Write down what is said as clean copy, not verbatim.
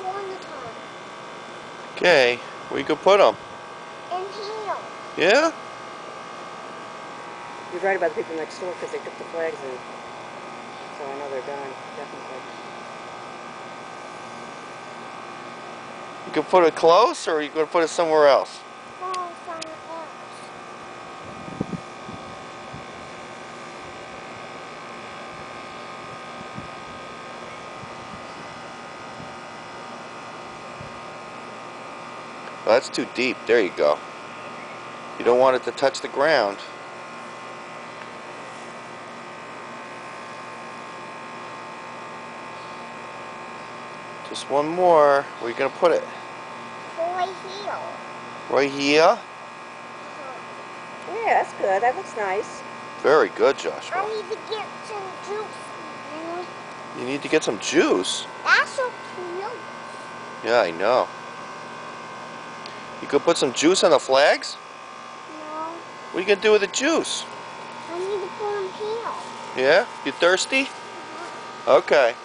on the top. Okay, where you could put them? And here. Yeah? You're right about the people next door because they took the flags in. So I know they're done, definitely. You could put it close, or you could put it somewhere else? Oh, somewhere else. Well, that's too deep. There you go. You don't want it to touch the ground. Just one more. Where are you going to put it? Right here. Right here? Yeah, that's good. That looks nice. Very good, I Joshua. need to get some juice. You need to get some juice. That's so cute. Yeah, I know. You could put some juice on the flags? No, What are you going to do with the juice? I need to put them here. Yeah? You thirsty? Uh-huh. Okay.